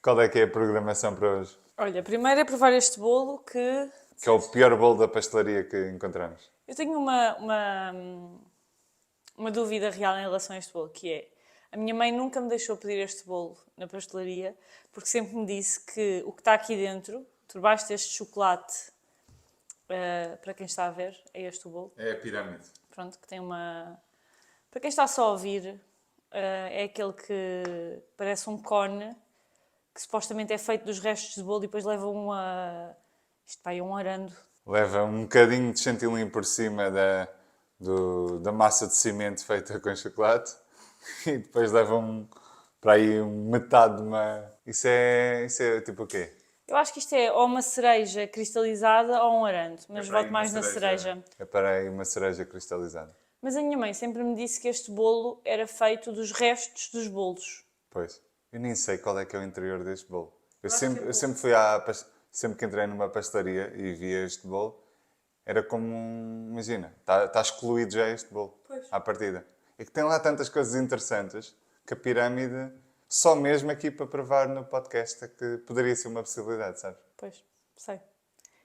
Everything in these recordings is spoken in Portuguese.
Qual é que é a programação para hoje? Olha, primeiro é provar este bolo que... Que é o pior bolo da pastelaria que encontramos. Eu tenho uma dúvida real em relação a este bolo, que é... A minha mãe nunca me deixou pedir este bolo na pastelaria, porque sempre me disse que o que está aqui dentro, por baixo deste chocolate, para quem está a ver, é este o bolo. É a pirâmide. Pronto, que tem uma... Para quem está só a ouvir, é aquele que parece um cone, que supostamente é feito dos restos de bolo e depois leva isto vai um arando. Leva um bocadinho de chantilly por cima da massa de cimento feita com chocolate e depois leva para aí metade de uma... Isso é tipo o quê? Eu acho que isto é ou uma cereja cristalizada ou um arando, mas É para aí voto uma mais na cereja. É para aí uma cereja cristalizada. Mas a minha mãe sempre me disse que este bolo era feito dos restos dos bolos. Pois. Eu nem sei qual é que é o interior deste bolo. Eu é sempre fui sempre que entrei numa pastelaria e via este bolo, era como imagina, está excluído já este bolo. Pois. À partida. É que tem lá tantas coisas interessantes que a pirâmide, só mesmo aqui para provar no podcast, é que poderia ser uma possibilidade, sabes? Pois, sei.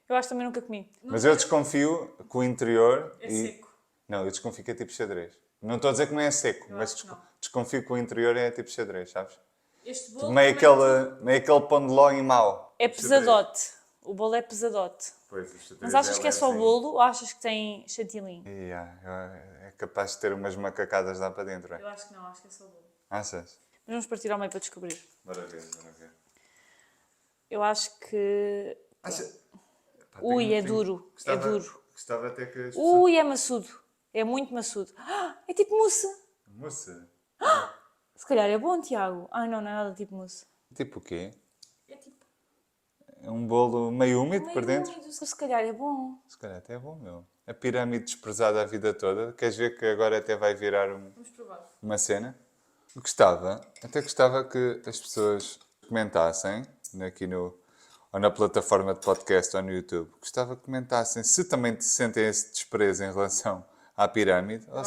Eu acho que também nunca comi. Mas eu desconfio que o interior... É seco. Não, eu desconfio que é tipo xadrez. Não estou a dizer que não é seco, mas acho que não. desconfio que o interior é tipo xadrez, sabes? Este bolo Meio aquele pão de ló em mau. é pesadote. O bolo é pesadote. Pois, o xadrez Mas achas que é só levezinho. bolo ou achas que tem chantilly? É capaz de ter umas macacadas lá para dentro, é? Eu acho que não, acho que é só bolo. Achas? Mas vamos partir ao meio para descobrir. Bora ver, bora ver. Eu acho que... Pá, Ui, é duro. É duro. Gostava até que as pessoas... Ui, é maçudo. É muito maçudo. Ah, é tipo mousse. Moça, Se calhar é bom, Tiago. Ai, não, não é nada tipo mousse. tipo o quê? É tipo... É um bolo meio úmido por dentro? Se calhar é bom. Se calhar até é bom, meu. A pirâmide desprezada a vida toda. Queres ver que agora até vai virar Vamos provar. uma cena? Até gostava que as pessoas comentassem aqui ou na plataforma de podcast ou no YouTube. Gostava que comentassem se também sentem esse desprezo em relação à pirâmide ou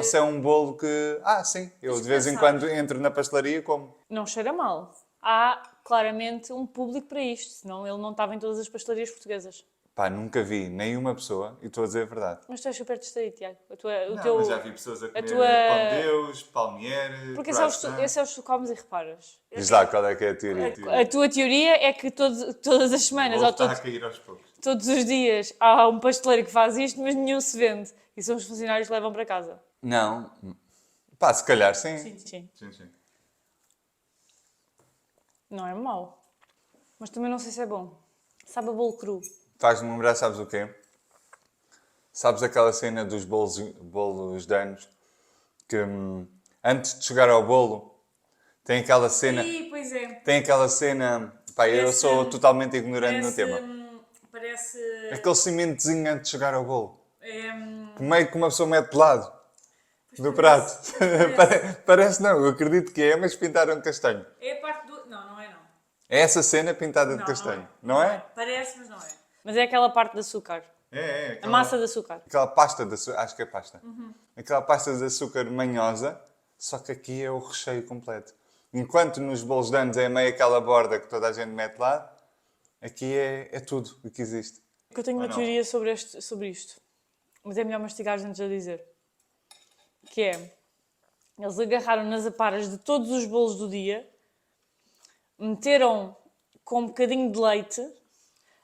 se é um bolo que... sim, eu de vez em quando entro na pastelaria e como. Não cheira mal. Há claramente um público para isto, senão ele não estava em todas as pastelarias portuguesas. Pá, nunca vi nenhuma pessoa, e estou a dizer a verdade. Mas tu és super distraído, Tiago. Mas já vi pessoas a comer tua- pão de Deus, palmier, Porque esse é os que tu comes e reparas. Diz lá qual é que é a teoria. A tua teoria é que todas as semanas ou Está a cair aos poucos. todos os dias há um pasteleiro que faz isto, mas nenhum se vende. E são os funcionários que levam para casa. Não. Pá, se calhar sim. Sim. Sim. Não é mau. Mas também não sei se é bom. Sabe a bolo cru. Faz-me lembrar, sabes o quê? Sabes aquela cena dos bolos de anos que antes de chegar ao bolo tem aquela cena. Sim, pois é. Tem aquela cena. Pá, eu Parece- sou totalmente ignorante no tema. Parece... Aquele cimentozinho antes de chegar ao bolo. É, Que meio que uma pessoa mete de lado do prato. Parece não, eu acredito que é, mas pintaram de castanho. é a parte do... Não, não é não. É essa cena pintada de castanho, não é? Parece, mas não é. Mas é aquela parte de açúcar. É. A massa de açúcar. Aquela pasta de açúcar, acho que é pasta. Aquela pasta de açúcar manhosa, só que aqui é o recheio completo. Enquanto nos bolos de anos é meio aquela borda que toda a gente mete lá, aqui é tudo o que existe. Eu tenho uma não? teoria sobre isto. Mas é melhor mastigares antes de eu dizer. Que é... Eles agarraram nas aparas de todos os bolos do dia, meteram com um bocadinho de leite,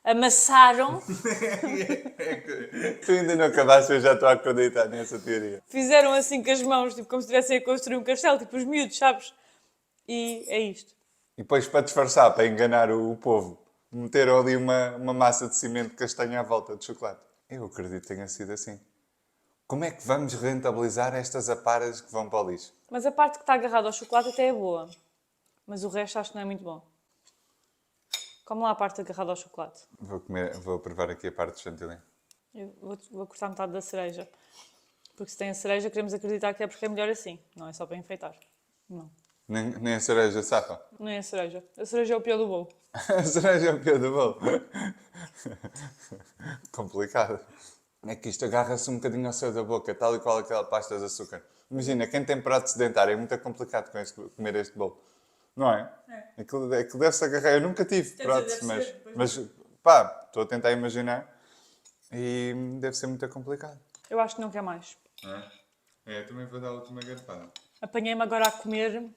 amassaram, Tu ainda não acabaste, eu já estou a acreditar nessa teoria. fizeram assim com as mãos, tipo como se estivessem a construir um castelo, tipo os miúdos, sabes? E é isto. E depois, para disfarçar, para enganar o povo, meteram ali uma massa de cimento castanho à volta de chocolate. Eu acredito que tenha sido assim. Como é que vamos rentabilizar estas aparas que vão para o lixo? Mas a parte que está agarrada ao chocolate até é boa. Mas o resto acho que não é muito bom. Come lá a parte agarrada ao chocolate. Vou provar aqui a parte de chantilly. Eu vou cortar metade da cereja. Porque se tem a cereja, queremos acreditar que é porque é melhor assim. Não é só para enfeitar. Não. Nem a cereja safa. Não é a cereja. A cereja é o pior do bolo. A cereja é o pior do bolo. Complicado. É que isto agarra-se um bocadinho ao céu da boca, tal e qual aquela pasta de açúcar. Imagina, quem tem prato sedentário é muito complicado comer este bolo. Não é? Aquilo deve-se agarrar. Eu nunca tive prótese, deve ser, pois mas pá, estou a tentar imaginar e deve ser muito complicado. Eu acho que não quer mais. Também vou dar a última garfada. Apanhei-me agora a comer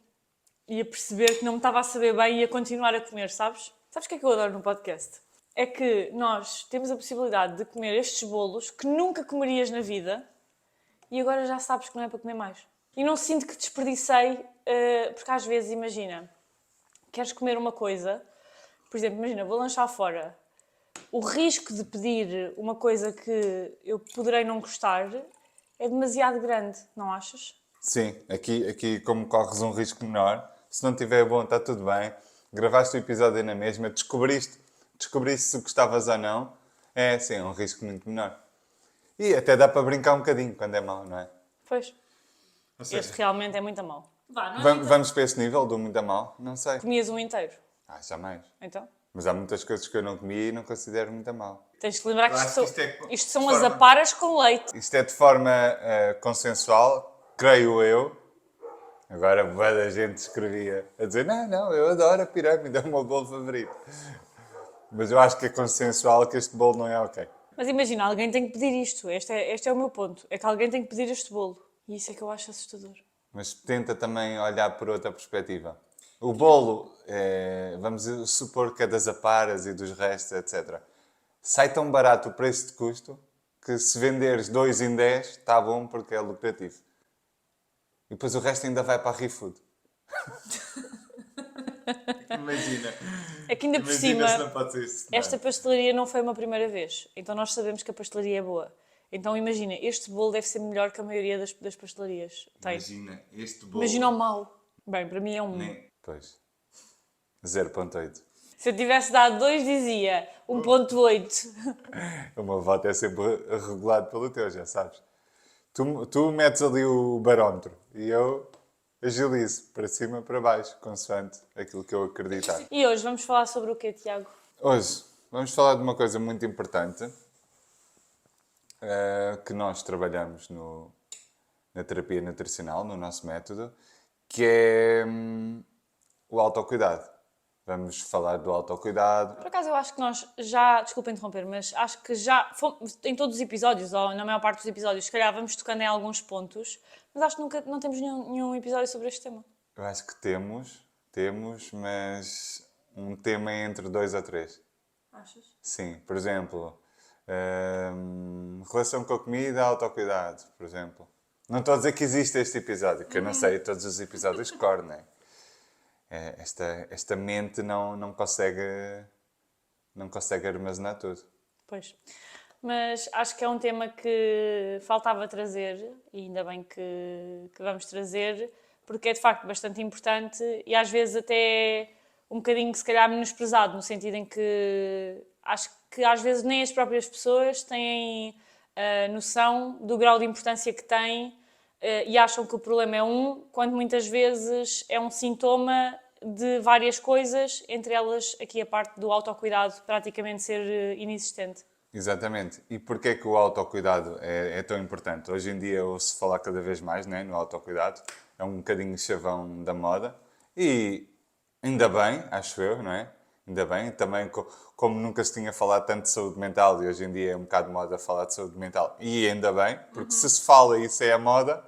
e a perceber que não me estava a saber bem e a continuar a comer, sabes? Sabes o que é que eu adoro no podcast? É que nós temos a possibilidade de comer estes bolos que nunca comerias na vida e agora já sabes que não é para comer mais. E não sinto que desperdicei, porque às vezes, imagina, queres comer uma coisa, por exemplo, imagina, vou lanchar fora. O risco de pedir uma coisa que eu poderei não gostar é demasiado grande, não achas? Sim, aqui como corres um risco menor, se não estiver bom, está tudo bem. Gravaste o episódio na mesma, descobriste se gostavas ou não. É, sim, é um risco muito menor. E até dá para brincar um bocadinho quando é mau, não é? Pois. Ou seja, Este realmente é muito a mal. Vá, não é vamos para esse nível do muito a mal? Não sei. Comias um inteiro. Jamais. Então? Mas há muitas coisas que eu não comi e não considero muito a mal. Tens de lembrar que Eu isto, acho são, que isto é isto são de as forma- aparas com leite. Isto é de forma consensual, creio eu. Agora, bué da gente escrevia a dizer: não, eu adoro a pirâmide, é o meu bolo favorito. Mas eu acho que é consensual que este bolo não é ok. Mas imagina, alguém tem que pedir isto. Este é o meu ponto. É que alguém tem que pedir este bolo. E isso é que eu acho assustador. Mas tenta também olhar por outra perspectiva. O bolo, vamos supor que é das aparas e dos restos, etc. Sai tão barato o preço de custo que se venderes 2 em 10 está bom porque é lucrativo. E depois o resto ainda vai para a ReFood. Imagina. É que ainda por cima, pode ser isso. esta pastelaria não foi uma primeira vez. Então nós sabemos que a pastelaria é boa. Então imagina, este bolo deve ser melhor que a maioria das pastelarias. Tem. Imagina, este bolo... Imagina o mau. Bem, para mim é um. Pois. 0.8. Se eu tivesse dado 2, dizia 1.8. O meu voto é sempre regulado pelo teu, já sabes. Tu metes ali o barómetro e eu agilizo para cima, para baixo, consoante aquilo que eu acreditar. E hoje vamos falar sobre o quê, Tiago? Hoje vamos falar de uma coisa muito importante que nós trabalhamos na terapia nutricional, no nosso método, que é o autocuidado. Vamos falar do autocuidado. Por acaso eu acho que nós já, desculpa interromper, mas acho que já fomos, em todos os episódios, ou na maior parte dos episódios, se calhar vamos tocando em alguns pontos, mas acho que nunca não temos nenhum episódio sobre este tema. Eu acho que temos, mas um tema é entre 2 ou 3. Achas? Sim, por exemplo, relação com a comida, autocuidado, por exemplo. Não estou a dizer que existe este episódio, que eu não sei todos os episódios de cor, não é? Esta mente não consegue armazenar tudo. Pois. Mas acho que é um tema que faltava trazer, e ainda bem que vamos trazer, porque é de facto bastante importante e às vezes até um bocadinho, se calhar, menosprezado, no sentido em que acho que às vezes nem as próprias pessoas têm noção do grau de importância que tem e acham que o problema é quando muitas vezes é um sintoma de várias coisas, entre elas aqui a parte do autocuidado praticamente ser inexistente. Exatamente. E porquê que o autocuidado é tão importante? Hoje em dia ouço falar cada vez mais, né, no autocuidado. É um bocadinho chavão da moda. E ainda bem, acho eu, não é? Ainda bem. Também, como nunca se tinha falado tanto de saúde mental, e hoje em dia é um bocado de moda falar de saúde mental. E ainda bem, porque se fala e isso é a moda,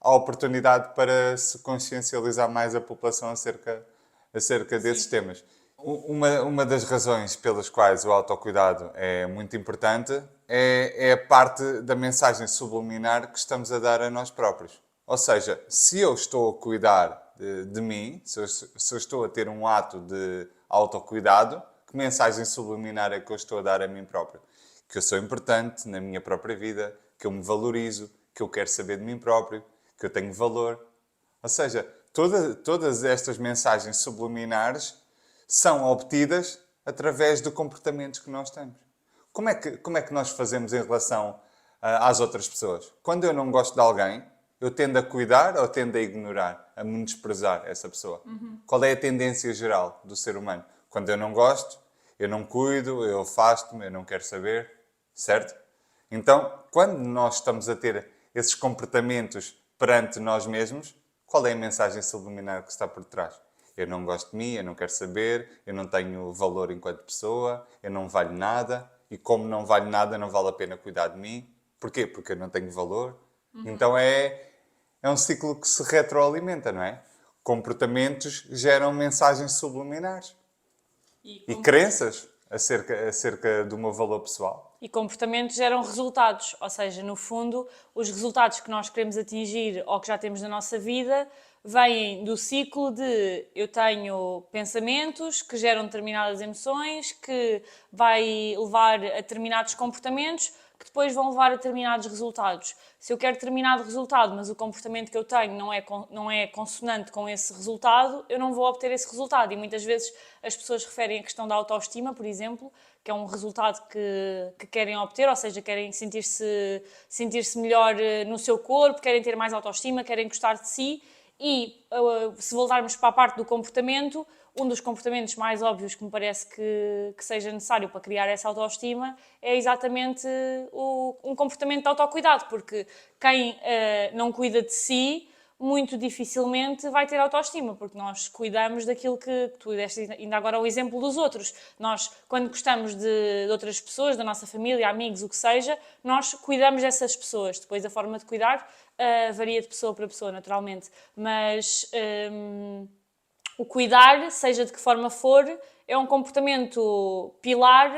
há oportunidade para se consciencializar mais a população acerca desses temas. Uma das razões pelas quais o autocuidado é muito importante é a parte da mensagem subliminar que estamos a dar a nós próprios. Ou seja, se eu estou a cuidar de mim, se eu estou a ter um ato de autocuidado, que mensagem subliminar é que eu estou a dar a mim próprio? Que eu sou importante na minha própria vida, que eu me valorizo, que eu quero saber de mim próprio, que eu tenho valor. Ou seja, todas estas mensagens subliminares são obtidas através de comportamentos que nós temos. Como é que nós fazemos em relação às outras pessoas? Quando eu não gosto de alguém, eu tendo a cuidar ou tendo a ignorar, a menosprezar essa pessoa? Qual é a tendência geral do ser humano? Quando eu não gosto, eu não cuido, eu afasto-me, eu não quero saber, certo? Então, quando nós estamos a ter esses comportamentos perante nós mesmos, qual é a mensagem subliminar que está por trás? Eu não gosto de mim, eu não quero saber, eu não tenho valor enquanto pessoa, eu não valho nada e como não valho nada, não vale a pena cuidar de mim. Porquê? Porque eu não tenho valor. Então é um ciclo que se retroalimenta, não é? Comportamentos geram mensagens subliminares e crenças acerca do meu valor pessoal. E comportamentos geram resultados, ou seja, no fundo, os resultados que nós queremos atingir ou que já temos na nossa vida vêm do ciclo de eu tenho pensamentos que geram determinadas emoções, que vai levar a determinados comportamentos, que depois vão levar a determinados resultados. Se eu quero determinado resultado, mas o comportamento que eu tenho não é consonante com esse resultado, eu não vou obter esse resultado. E muitas vezes as pessoas referem a questão da autoestima, por exemplo, que é um resultado que querem obter, ou seja, querem sentir-se melhor no seu corpo, querem ter mais autoestima, querem gostar de si. E se voltarmos para a parte do comportamento, um dos comportamentos mais óbvios que me parece que seja necessário para criar essa autoestima é exatamente um comportamento de autocuidado, porque quem não cuida de si muito dificilmente vai ter autoestima, porque nós cuidamos daquilo que tu deste ainda agora o exemplo dos outros. Nós, quando gostamos de outras pessoas, da nossa família, amigos, o que seja, nós cuidamos dessas pessoas. Depois a forma de cuidar varia de pessoa para pessoa, naturalmente. Mas o cuidar, seja de que forma for, é um comportamento pilar.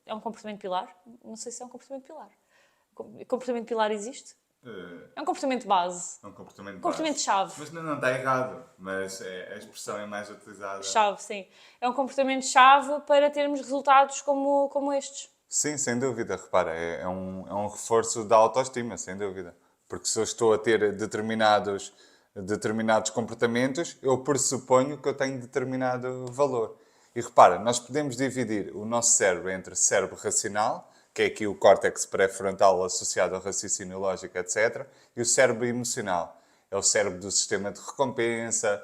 É um comportamento pilar? Não sei se é um comportamento pilar. Comportamento pilar existe? É um comportamento base. É um comportamento Comportamento-chave. Mas não está errado, mas a expressão é mais utilizada. Chave, sim. É um comportamento-chave para termos resultados como estes. Sim, sem dúvida. Repara, é um reforço da autoestima, sem dúvida. Porque se eu estou a ter determinados comportamentos, eu pressuponho que eu tenho determinado valor. E repara, nós podemos dividir o nosso cérebro entre cérebro racional, que é aqui o córtex pré-frontal associado ao raciocínio lógico, etc., e o cérebro emocional. É o cérebro do sistema de recompensa,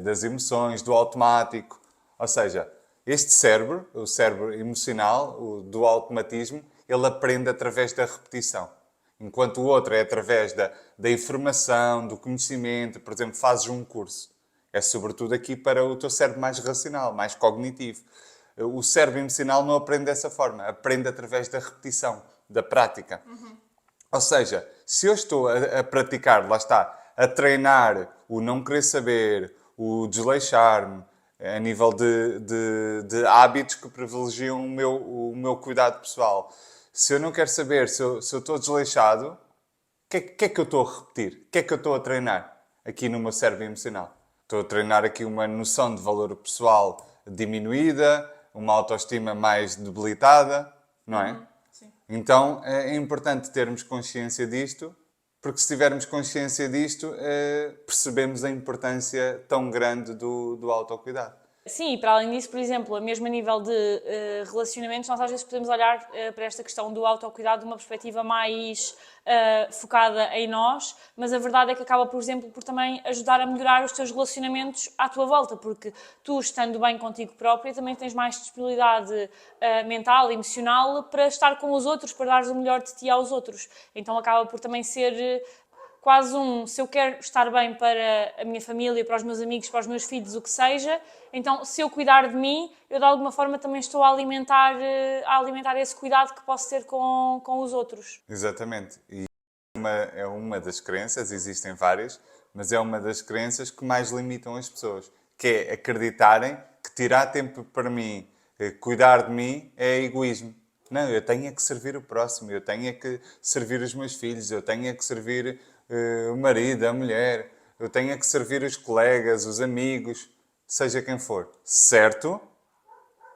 das emoções, do automático. Ou seja, este cérebro, o cérebro emocional, o do automatismo, ele aprende através da repetição. Enquanto o outro é através da informação, do conhecimento. Por exemplo, fazes um curso. É sobretudo aqui para o teu cérebro mais racional, mais cognitivo. O cérebro emocional não aprende dessa forma. Aprende através da repetição, da prática. Ou seja, se eu estou a praticar, lá está, a treinar o não querer saber, o desleixar-me, a nível de hábitos que privilegiam o meu cuidado pessoal. Se eu não quero saber, se eu estou desleixado, o que é que eu estou a repetir? O que é que eu estou a treinar aqui no meu cérebro emocional? Estou a treinar aqui uma noção de valor pessoal diminuída, uma autoestima mais debilitada, não é? Sim. Então é importante termos consciência disto, porque se tivermos consciência disto, percebemos a importância tão grande do autocuidado. Sim, e para além disso, por exemplo, mesmo a nível de relacionamentos, nós às vezes podemos olhar para esta questão do autocuidado de uma perspectiva mais focada em nós, mas a verdade é que acaba, por exemplo, por também ajudar a melhorar os teus relacionamentos à tua volta, porque tu, estando bem contigo própria, também tens mais disponibilidade mental, emocional, para estar com os outros, para dares o melhor de ti aos outros. Então acaba por também ser quase se eu quero estar bem para a minha família, para os meus amigos, para os meus filhos, o que seja, então se eu cuidar de mim, eu de alguma forma também estou a alimentar esse cuidado que posso ter com os outros. Exatamente. E é uma das crenças, existem várias, mas é uma das crenças que mais limitam as pessoas, que é acreditarem que tirar tempo para mim, cuidar de mim, é egoísmo. Não, eu tenho é que servir o próximo, eu tenho é que servir os meus filhos, eu tenho é que servir o marido, a mulher, eu tenho é que servir os colegas, os amigos, seja quem for. Certo?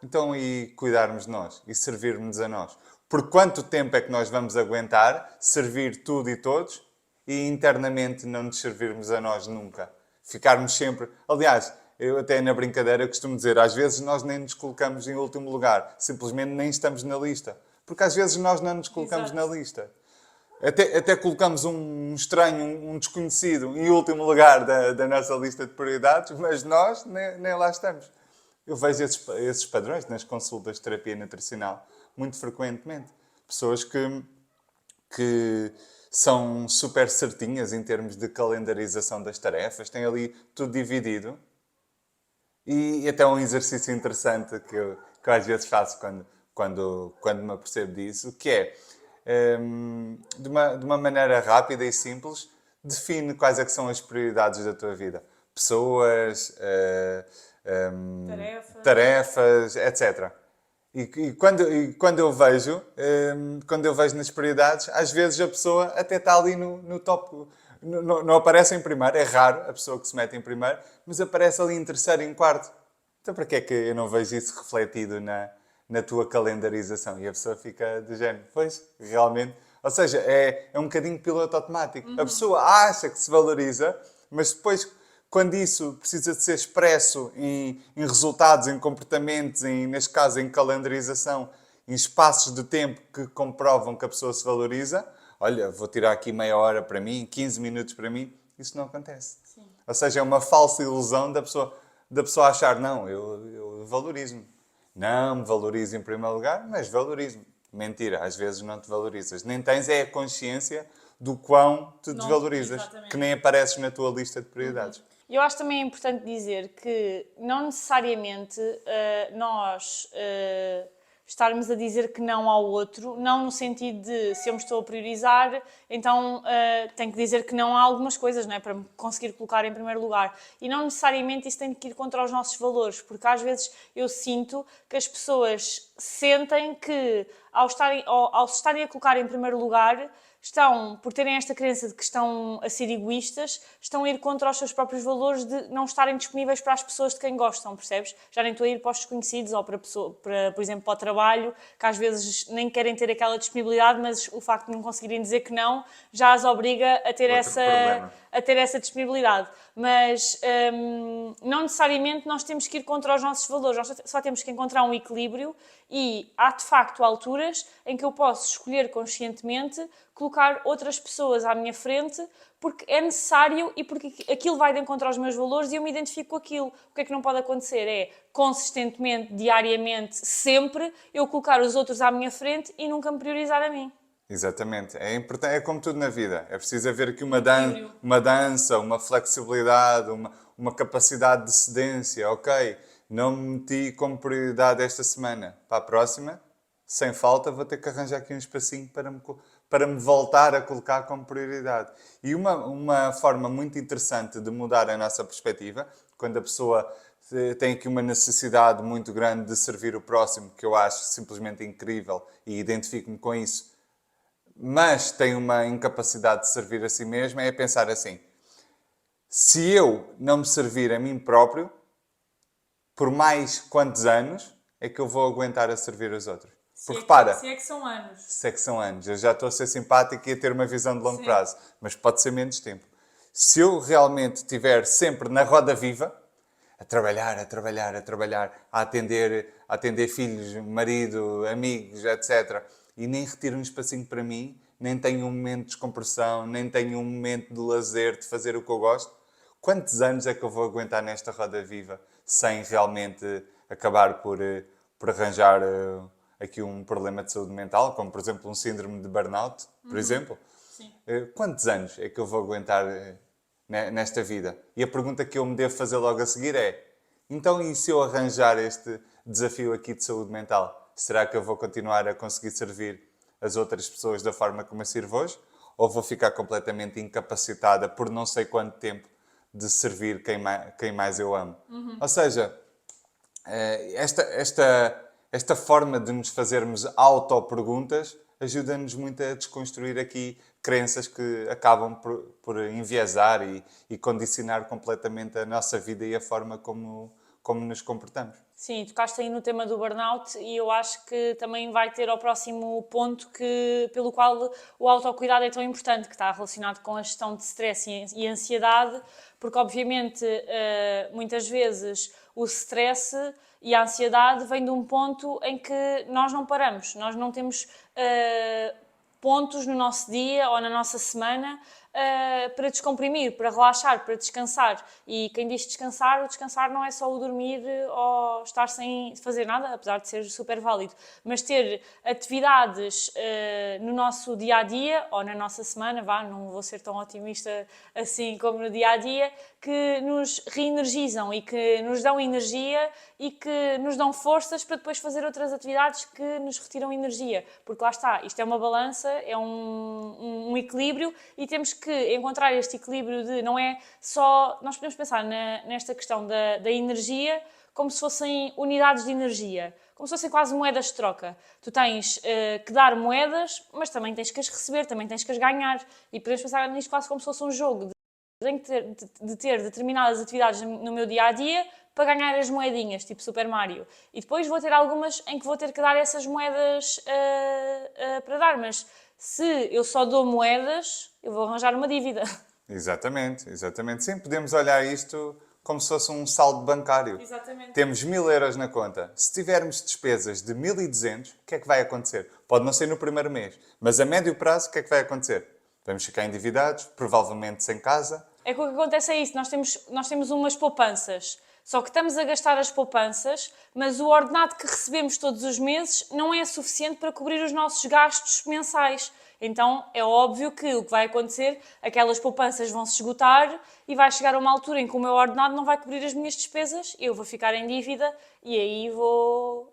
Então, e cuidarmos de nós? E servirmos a nós? Por quanto tempo é que nós vamos aguentar servir tudo e todos e internamente não nos servirmos a nós nunca? Ficarmos sempre... Aliás, eu até na brincadeira costumo dizer, às vezes nós nem nos colocamos em último lugar, simplesmente nem estamos na lista. Porque às vezes nós não nos colocamos Exato. na lista. Até colocamos um estranho, um desconhecido em último lugar da nossa lista de prioridades, mas nós nem lá estamos. Eu vejo esses padrões nas consultas de terapia nutricional muito frequentemente. Pessoas que são super certinhas em termos de calendarização das tarefas, têm ali tudo dividido E até um exercício interessante que eu às vezes faço quando me apercebo disso, que é, de uma maneira rápida e simples, define quais é que são as prioridades da tua vida. Pessoas, tarefas, etc. E quando eu vejo nas prioridades, às vezes a pessoa até está ali no top. Não aparece em primeiro, é raro a pessoa que se mete em primeiro, mas aparece ali em terceiro e em quarto. Então, para que é que eu não vejo isso refletido na tua calendarização? E a pessoa fica do género, pois, realmente. Ou seja, é um bocadinho piloto automático. A pessoa acha que se valoriza, mas depois, quando isso precisa de ser expresso em resultados, em comportamentos, neste caso em calendarização, em espaços de tempo que comprovam que a pessoa se valoriza, olha, vou tirar aqui meia hora para mim, 15 minutos para mim, isso não acontece. Sim. Ou seja, é uma falsa ilusão da pessoa achar, não, eu valorizo-me. Não me valorizo em primeiro lugar, mas valorizo-me. Mentira, às vezes não te valorizas. Nem tens a consciência do quão te Não, desvalorizas, exatamente. que nem apareces na tua lista de prioridades. E eu acho também importante dizer que não necessariamente nós estarmos a dizer que não ao outro, não no sentido de se eu me estou a priorizar, então tenho que dizer que não a algumas coisas, não é? Para me conseguir colocar em primeiro lugar. E não necessariamente isso tem que ir contra os nossos valores, porque às vezes eu sinto que as pessoas sentem que ao se estarem a colocar em primeiro lugar, estão, por terem esta crença de que estão a ser egoístas, estão a ir contra os seus próprios valores de não estarem disponíveis para as pessoas de quem gostam, percebes? Já nem estou a ir para os desconhecidos ou por exemplo, para o trabalho, que às vezes nem querem ter aquela disponibilidade, mas o facto de não conseguirem dizer que não já as obriga a ter, essa disponibilidade. Mas não necessariamente nós temos que ir contra os nossos valores, nós só temos que encontrar um equilíbrio e há de facto alturas em que eu posso escolher conscientemente colocar outras pessoas à minha frente porque é necessário e porque aquilo vai de encontro aos meus valores e eu me identifico com aquilo. O que é que não pode acontecer é, consistentemente, diariamente, sempre, eu colocar os outros à minha frente e nunca me priorizar a mim. Exatamente. É importante, é como tudo na vida. É preciso haver aqui Equilíbrio. uma dança, uma flexibilidade, uma capacidade de cedência. Ok, não me meti como prioridade esta semana. Para a próxima, sem falta, vou ter que arranjar aqui um espacinho para me voltar a colocar como prioridade. E uma forma muito interessante de mudar a nossa perspectiva, quando a pessoa tem aqui uma necessidade muito grande de servir o próximo, que eu acho simplesmente incrível e identifico-me com isso, mas tem uma incapacidade de servir a si mesmo, é pensar assim: se eu não me servir a mim próprio, por mais quantos anos é que eu vou aguentar a servir os outros? Porque repara, Se é que são anos. se é que são anos, eu já estou a ser simpático e a ter uma visão de longo Sim. prazo, mas pode ser menos tempo. Se eu realmente estiver sempre na roda viva, a trabalhar, a trabalhar, a trabalhar, a atender filhos, marido, amigos, etc., e nem retiro um espacinho para mim, nem tenho um momento de descompressão, nem tenho um momento de lazer, de fazer o que eu gosto, quantos anos é que eu vou aguentar nesta roda viva sem realmente acabar por arranjar aqui um problema de saúde mental, como por exemplo um síndrome de burnout, por exemplo? Sim. Quantos anos é que eu vou aguentar nesta vida? E a pergunta que eu me devo fazer logo a seguir é: então, e se eu arranjar este desafio aqui de saúde mental? Será que eu vou continuar a conseguir servir as outras pessoas da forma como eu sirvo hoje? Ou vou ficar completamente incapacitada por não sei quanto tempo de servir quem mais eu amo? Ou seja, esta forma de nos fazermos auto-perguntas ajuda-nos muito a desconstruir aqui crenças que acabam por enviesar e condicionar completamente a nossa vida e a forma como nos comportamos. Sim, tocaste aí no tema do burnout e eu acho que também vai ter ao próximo ponto pelo qual o autocuidado é tão importante, que está relacionado com a gestão de stress e ansiedade, porque obviamente muitas vezes o stress e a ansiedade vêm de um ponto em que nós não paramos, nós não temos pontos no nosso dia ou na nossa semana para descomprimir, para relaxar, para descansar. E quem diz descansar, o descansar não é só o dormir ou estar sem fazer nada, apesar de ser super válido, mas ter atividades no nosso dia-a-dia ou na nossa semana, não vou ser tão otimista assim como no dia-a-dia, que nos reenergizam e que nos dão energia e que nos dão forças para depois fazer outras atividades que nos retiram energia. Porque lá está, isto é uma balança, é um equilíbrio e temos que encontrar este equilíbrio de não é só... Nós podemos pensar nesta questão da energia como se fossem unidades de energia, como se fossem quase moedas de troca. Tu tens que dar moedas, mas também tens que as receber, também tens que as ganhar. E podemos pensar nisto quase como se fosse um jogo. Tenho de ter determinadas atividades no meu dia-a-dia para ganhar as moedinhas, tipo Super Mario. E depois vou ter algumas em que vou ter que dar essas moedas para dar. Mas se eu só dou moedas, eu vou arranjar uma dívida. Exatamente, exatamente. Sim, podemos olhar isto como se fosse um saldo bancário. Exatamente. Temos 1000 € na conta. Se tivermos despesas de 1200, o que é que vai acontecer? Pode não ser no primeiro mês, mas a médio prazo, o que é que vai acontecer? Vamos ficar endividados, provavelmente sem casa. É que o que acontece é isso, nós temos umas poupanças, só que estamos a gastar as poupanças, mas o ordenado que recebemos todos os meses não é suficiente para cobrir os nossos gastos mensais. Então é óbvio que o que vai acontecer, aquelas poupanças vão se esgotar e vai chegar a uma altura em que o meu ordenado não vai cobrir as minhas despesas, eu vou ficar em dívida e aí vou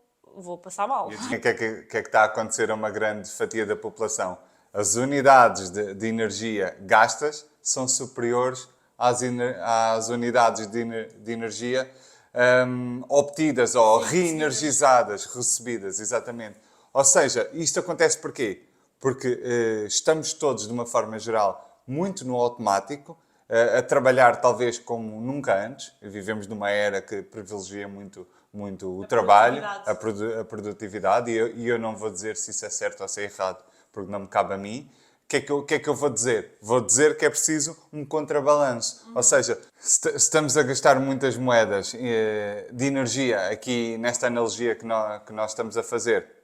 passar mal. O que é que está a acontecer a uma grande fatia da população? As unidades de energia gastas são superiores às unidades de energia obtidas ou reenergizadas, recebidas, exatamente. Ou seja, isto acontece porquê? Porque estamos todos, de uma forma geral, muito no automático, a trabalhar talvez como nunca antes. Vivemos numa era que privilegia muito o trabalho, a produtividade, e eu não vou dizer se isso é certo ou se é errado, porque não me cabe a mim. O que é que eu vou dizer? Vou dizer que é preciso um contrabalanço. Ou seja, se estamos a gastar muitas moedas de energia, aqui nesta analogia que nós estamos a fazer,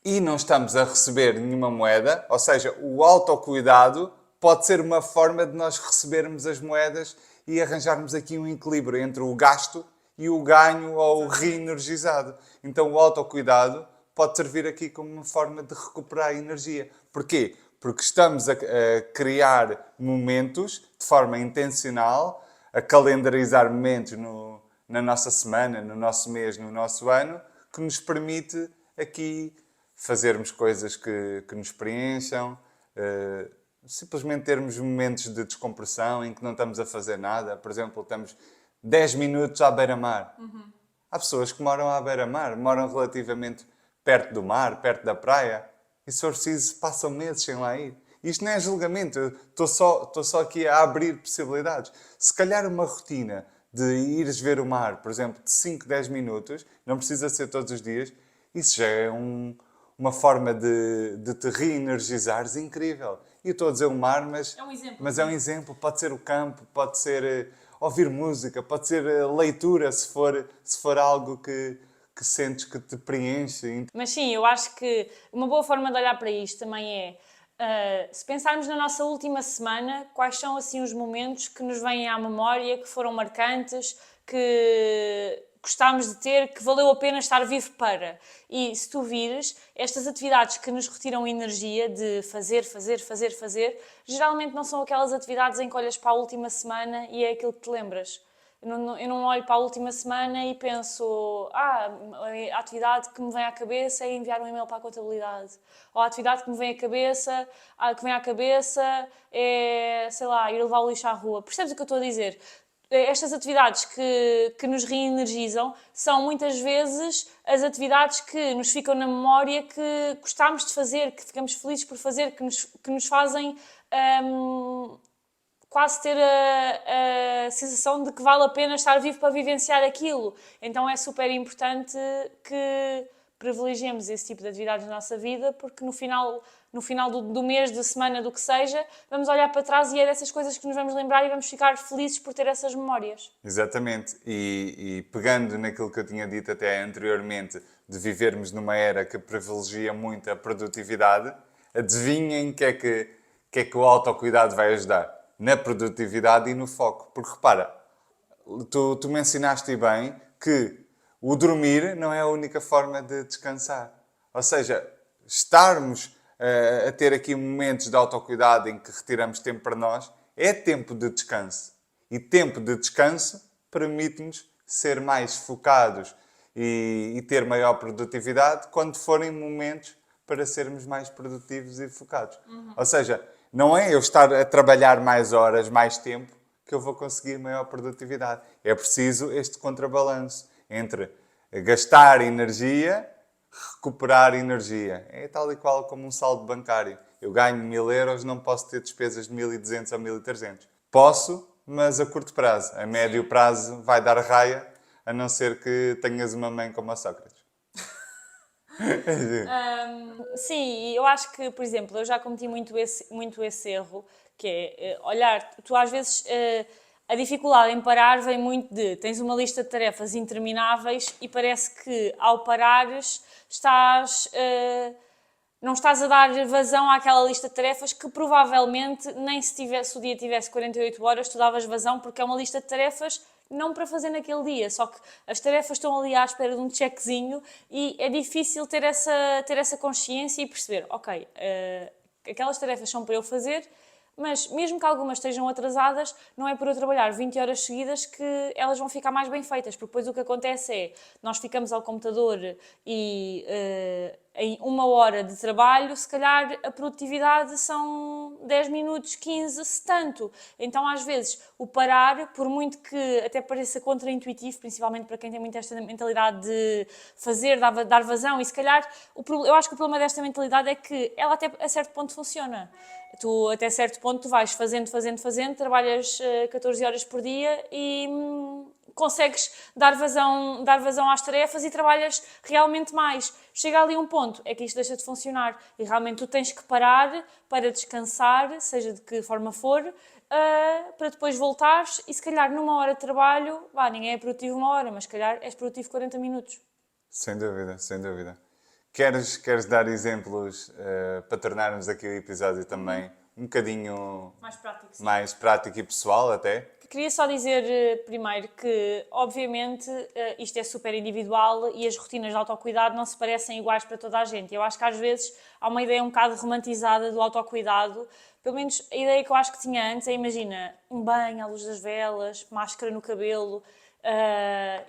e não estamos a receber nenhuma moeda, ou seja, o autocuidado pode ser uma forma de nós recebermos as moedas e arranjarmos aqui um equilíbrio entre o gasto e o ganho ou o reenergizado. Então o autocuidado pode servir aqui como uma forma de recuperar energia. Porquê? Porque estamos a criar momentos de forma intencional, a calendarizar momentos na nossa semana, no nosso mês, no nosso ano, que nos permite aqui fazermos coisas que nos preencham, simplesmente termos momentos de descompressão em que não estamos a fazer nada. Por exemplo, estamos 10 minutos à beira-mar. Há pessoas que moram à beira-mar, moram relativamente perto do mar, perto da praia, e se for preciso passam meses sem lá ir. Isto não é julgamento, eu estou só aqui a abrir possibilidades. Se calhar uma rotina de ires ver o mar, por exemplo, de 5, 10 minutos, não precisa ser todos os dias, isso já é uma forma de te reenergizares incrível. E eu estou a dizer o mar, mas é um exemplo. Pode ser o campo, pode ser ouvir música, pode ser leitura, se for algo que sentes que te preenche. Mas sim, eu acho que uma boa forma de olhar para isto também é, se pensarmos na nossa última semana, quais são assim os momentos que nos vêm à memória, que foram marcantes, que gostámos de ter, que valeu a pena estar vivo para. E se tu vires, estas atividades que nos retiram energia de fazer, geralmente não são aquelas atividades em que olhas para a última semana e é aquilo que te lembras. Eu não olho para a última semana e penso, a atividade que me vem à cabeça é enviar um e-mail para a contabilidade. Ou a atividade que me vem à cabeça, é, sei lá, ir levar o lixo à rua. Percebes o que eu estou a dizer? Estas atividades que nos reenergizam são muitas vezes as atividades que nos ficam na memória, que gostamos de fazer, que ficamos felizes por fazer, que nos fazem quase ter a sensação de que vale a pena estar vivo para vivenciar aquilo. Então é super importante que privilegiemos esse tipo de atividades na nossa vida, porque no final do mês, da semana, do que seja, vamos olhar para trás e é dessas coisas que nos vamos lembrar e vamos ficar felizes por ter essas memórias. Exatamente. E pegando naquilo que eu tinha dito até anteriormente, de vivermos numa era que privilegia muito a produtividade, adivinhem que que é que o autocuidado vai ajudar? Na produtividade e no foco. Porque repara, tu mencionaste bem que o dormir não é a única forma de descansar. Ou seja, estarmos a ter aqui momentos de autocuidado em que retiramos tempo para nós é tempo de descanso. E tempo de descanso permite-nos ser mais focados e ter maior produtividade quando forem momentos para sermos mais produtivos e focados. Ou seja, não é eu estar a trabalhar mais horas, mais tempo, que eu vou conseguir maior produtividade. É preciso este contrabalanço entre gastar energia, recuperar energia. É tal e qual como um saldo bancário. Eu ganho 1.000 euros, não posso ter despesas de 1.200 ou 1.300. Posso, mas a curto prazo. A médio prazo vai dar raia, a não ser que tenhas uma mãe como a Sócrates. Sim, e eu acho que, por exemplo, eu já cometi muito esse erro, que é olhar, tu às vezes a dificuldade em parar vem muito de tens uma lista de tarefas intermináveis e parece que ao parares não estás a dar vazão àquela lista de tarefas que provavelmente nem se o dia tivesse 48 horas tu davas vazão, porque é uma lista de tarefas não para fazer naquele dia, só que as tarefas estão ali à espera de um checkzinho e é difícil ter essa consciência e perceber, ok, aquelas tarefas são para eu fazer, mas mesmo que algumas estejam atrasadas, não é por eu trabalhar 20 horas seguidas que elas vão ficar mais bem feitas, porque depois o que acontece é, nós ficamos ao computador e em 1 hora de trabalho, se calhar a produtividade são 10 minutos, 15, se tanto. Então às vezes o parar, por muito que até pareça contraintuitivo, principalmente para quem tem muito esta mentalidade de fazer, dar vazão, e se calhar, eu acho que o problema desta mentalidade é que ela até a certo ponto funciona. Tu, até certo ponto, tu vais fazendo, trabalhas 14 horas por dia e consegues dar vazão às tarefas e trabalhas realmente mais. Chega ali um ponto, é que isto deixa de funcionar e realmente tu tens que parar para descansar, seja de que forma for, para depois voltares e se calhar numa hora de trabalho, ninguém é produtivo 1 hora, mas se calhar és produtivo 40 minutos. Sem dúvida, sem dúvida. Queres dar exemplos para tornarmos aqui o episódio também um bocadinho Mais prático, sim. mais prático e pessoal até? Queria só dizer primeiro que, obviamente, isto é super individual e as rotinas de autocuidado não se parecem iguais para toda a gente. Eu acho que às vezes há uma ideia um bocado romantizada do autocuidado. Pelo menos a ideia que eu acho que tinha antes é, imagina, um banho à luz das velas, máscara no cabelo,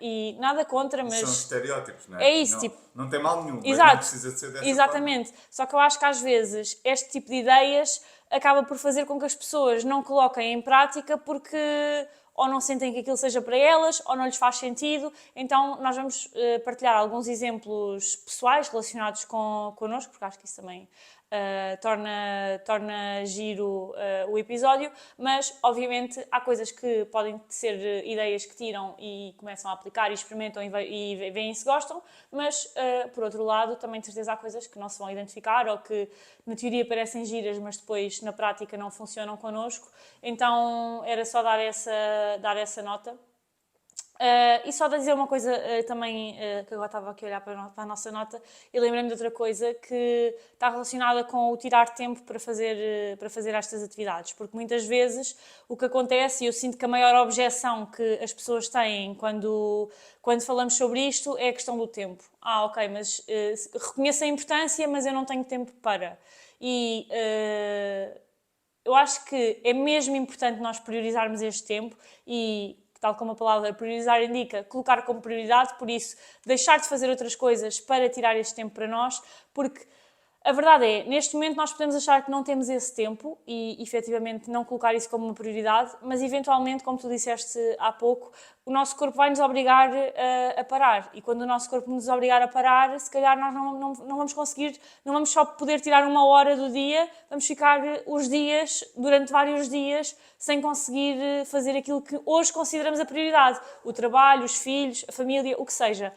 e nada contra, mas... São estereótipos, não é? É isso, não, tipo... não tem mal nenhum, mas Exato, não precisa de ser dessa exatamente. Só que eu acho que às vezes este tipo de ideias acaba por fazer com que as pessoas não coloquem em prática porque ou não sentem que aquilo seja para elas ou não lhes faz sentido. Então nós vamos partilhar alguns exemplos pessoais relacionados connosco, porque acho que isso também torna giro o episódio, mas obviamente há coisas que podem ser ideias que tiram e começam a aplicar e experimentam e veem se gostam, mas por outro lado também de certeza há coisas que não se vão identificar ou que na teoria parecem giras, mas depois na prática não funcionam connosco. Então era só dar essa nota. E só de dizer uma coisa também, que agora estava aqui a olhar para a nossa nota e lembrei-me de outra coisa que está relacionada com o tirar tempo para fazer estas atividades, porque muitas vezes o que acontece, e eu sinto que a maior objeção que as pessoas têm quando falamos sobre isto é a questão do tempo. Ok, mas reconheço a importância, mas eu não tenho tempo para. E eu acho que é mesmo importante nós priorizarmos este tempo e, tal como a palavra priorizar indica, colocar como prioridade, por isso deixar de fazer outras coisas para tirar este tempo para nós, porque a verdade é, neste momento nós podemos achar que não temos esse tempo e efetivamente não colocar isso como uma prioridade, mas eventualmente, como tu disseste há pouco, o nosso corpo vai nos obrigar a parar e quando o nosso corpo nos obrigar a parar, se calhar nós não vamos conseguir, não vamos só poder tirar 1 hora do dia, vamos ficar os dias, durante vários dias, sem conseguir fazer aquilo que hoje consideramos a prioridade, o trabalho, os filhos, a família, o que seja.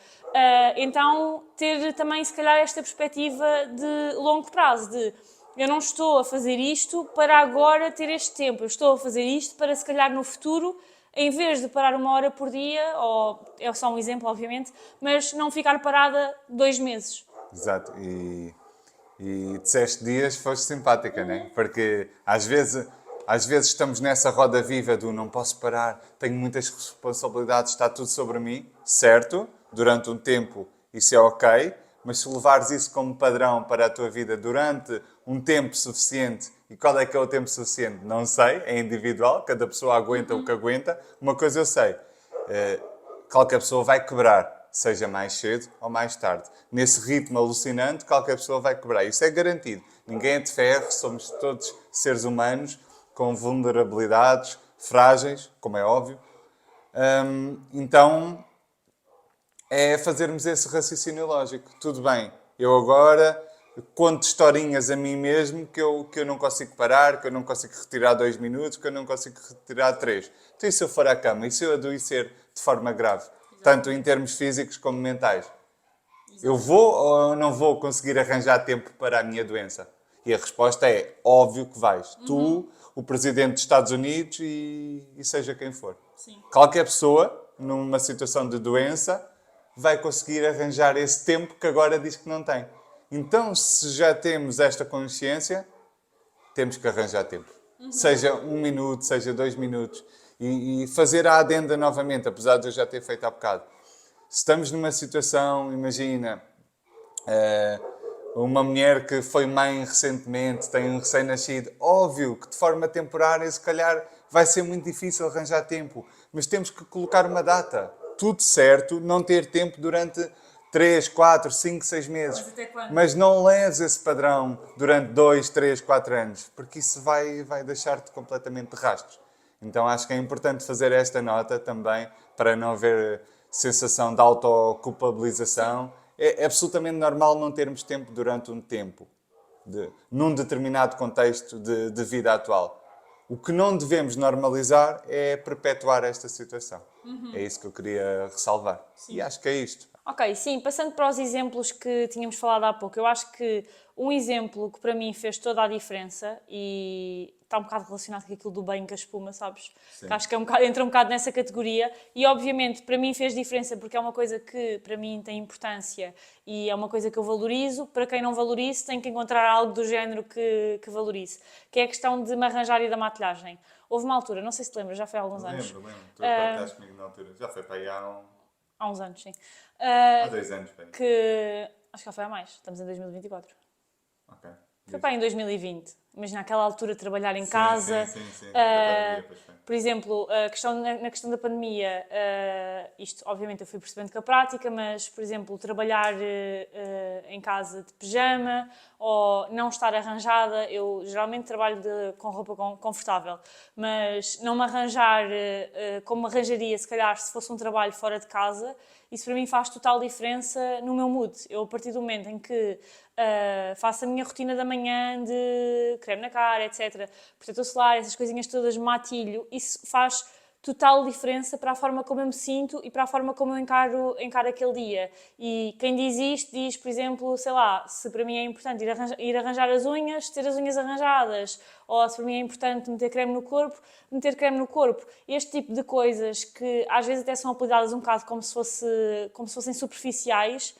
Então, ter também, se calhar, esta perspectiva de longo prazo, de eu não estou a fazer isto para agora ter este tempo, eu estou a fazer isto para, se calhar, no futuro, em vez de parar 1 hora por dia, ou é só um exemplo, obviamente, mas não ficar parada 2 meses. Exato. E E disseste dias, foste simpática, né? Porque às vezes estamos nessa roda viva do não posso parar, tenho muitas responsabilidades, está tudo sobre mim, certo? Durante um tempo isso é ok, mas se levares isso como padrão para a tua vida durante um tempo suficiente, e qual é que é o tempo suficiente? Não sei, é individual, cada pessoa aguenta o que aguenta. Uma coisa eu sei, qualquer pessoa vai quebrar, seja mais cedo ou mais tarde. Nesse ritmo alucinante, qualquer pessoa vai quebrar. Isso é garantido. Ninguém é de ferro, somos todos seres humanos com vulnerabilidades, frágeis, como é óbvio. Então, é fazermos esse raciocínio lógico. Tudo bem, eu agora conto historinhas a mim mesmo que eu não consigo parar, que eu não consigo retirar 2 minutos, que eu não consigo retirar 3. Então, e se eu for à cama? E se eu adoecer de forma grave? Tanto em termos físicos como mentais? Eu vou ou não vou conseguir arranjar tempo para a minha doença? E a resposta é óbvio que vais. Tu, o Presidente dos Estados Unidos e seja quem for. Sim. Qualquer pessoa, numa situação de doença, vai conseguir arranjar esse tempo que agora diz que não tem. Então, se já temos esta consciência, temos que arranjar tempo. Seja 1 minuto, seja 2 minutos. E fazer a adenda novamente, apesar de eu já ter feito há bocado. Se estamos numa situação, imagina, uma mulher que foi mãe recentemente, tem um recém-nascido, óbvio que de forma temporária, se calhar, vai ser muito difícil arranjar tempo. Mas temos que colocar uma data. Tudo certo, não ter tempo durante 3, 4, 5, 6 meses. Mas até quando? Mas não leves esse padrão durante 2, 3, 4 anos, porque isso vai deixar-te completamente de rastros. Então acho que é importante fazer esta nota também, para não haver sensação de autoculpabilização. É absolutamente normal não termos tempo durante um tempo, num determinado contexto de vida atual. O que não devemos normalizar é perpetuar esta situação. É isso que eu queria ressalvar. E acho que é isto. Ok, sim, passando para os exemplos que tínhamos falado há pouco, eu acho que um exemplo que para mim fez toda a diferença e está um bocado relacionado com aquilo do banho com a espuma, sabes? Sim. Que acho que entra um bocado nessa categoria e obviamente para mim fez diferença porque é uma coisa que para mim tem importância e é uma coisa que eu valorizo. Para quem não valorize tem que encontrar algo do género que valorize, que é a questão de me arranjar e da maquilhagem. Houve uma altura, não sei se te lembras, já foi há alguns anos. Lembro. Tu partilhaste comigo na altura. Já foi para aí Há uns anos, sim. há 2 anos. Bem. Que acho que já foi há mais, estamos em 2024. Ok. Foi para aí em 2020. Imagina aquela altura de trabalhar em casa. Sim. Da pandemia, pois foi. Por exemplo, na questão da pandemia, isto obviamente eu fui percebendo com a prática, mas, por exemplo, trabalhar em casa de pijama ou não estar arranjada, eu geralmente trabalho com roupa confortável, mas não me arranjar como me arranjaria, se calhar, se fosse um trabalho fora de casa, isso para mim faz total diferença no meu mood. Eu, a partir do momento em que faço a minha rotina da manhã de creme na cara, etc., protetor solar, essas coisinhas todas, matilho, isso faz total diferença para a forma como eu me sinto e para a forma como eu encaro aquele dia. E quem diz isto diz, por exemplo, sei lá, se para mim é importante ir arranjar as unhas, ter as unhas arranjadas, ou se para mim é importante meter creme no corpo, meter creme no corpo. Este tipo de coisas que às vezes até são apelidadas um bocado como se fossem superficiais,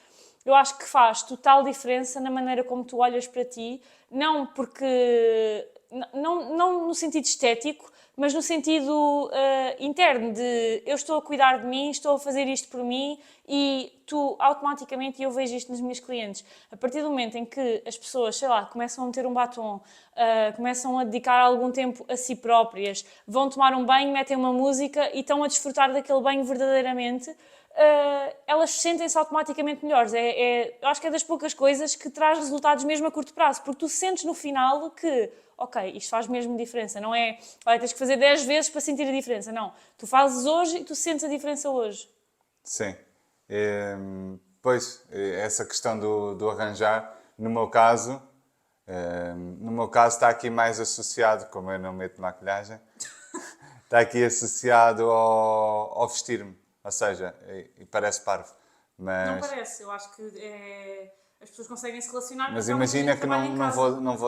eu acho que faz total diferença na maneira como tu olhas para ti, não porque... Não no sentido estético, mas no sentido interno de eu estou a cuidar de mim, estou a fazer isto por mim e tu automaticamente, e eu vejo isto nas minhas clientes, a partir do momento em que as pessoas, sei lá, começam a meter um batom, começam a dedicar algum tempo a si próprias, vão tomar um banho, metem uma música e estão a desfrutar daquele banho verdadeiramente, elas sentem-se automaticamente melhores. Eu acho que é das poucas coisas que traz resultados mesmo a curto prazo, porque tu sentes no final que, ok, isto faz mesmo diferença, não é, olha, tens que fazer 10 vezes para sentir a diferença, não. Tu fazes hoje e tu sentes a diferença hoje. Sim. Pois, essa questão do arranjar, no meu caso está aqui mais associado, como eu não meto maquilhagem, está aqui associado ao vestir-me. Ou seja, e parece parvo, mas... Não parece, eu acho que as pessoas conseguem se relacionar. Mas imagina que não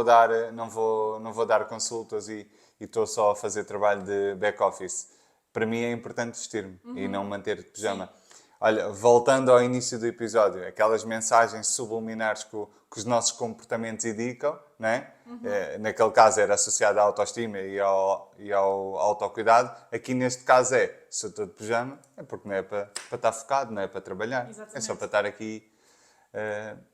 vou dar consultas e estou só a fazer trabalho de back-office. Para mim é importante vestir-me e não manter de pijama. Sim. Olha, voltando ao início do episódio, aquelas mensagens subliminares que os nossos comportamentos indicam, né? Naquele caso era associado à autoestima e ao autocuidado. Aqui neste caso se eu estou de pijama, é porque não é para estar focado, não é para trabalhar. Exatamente. É só para estar aqui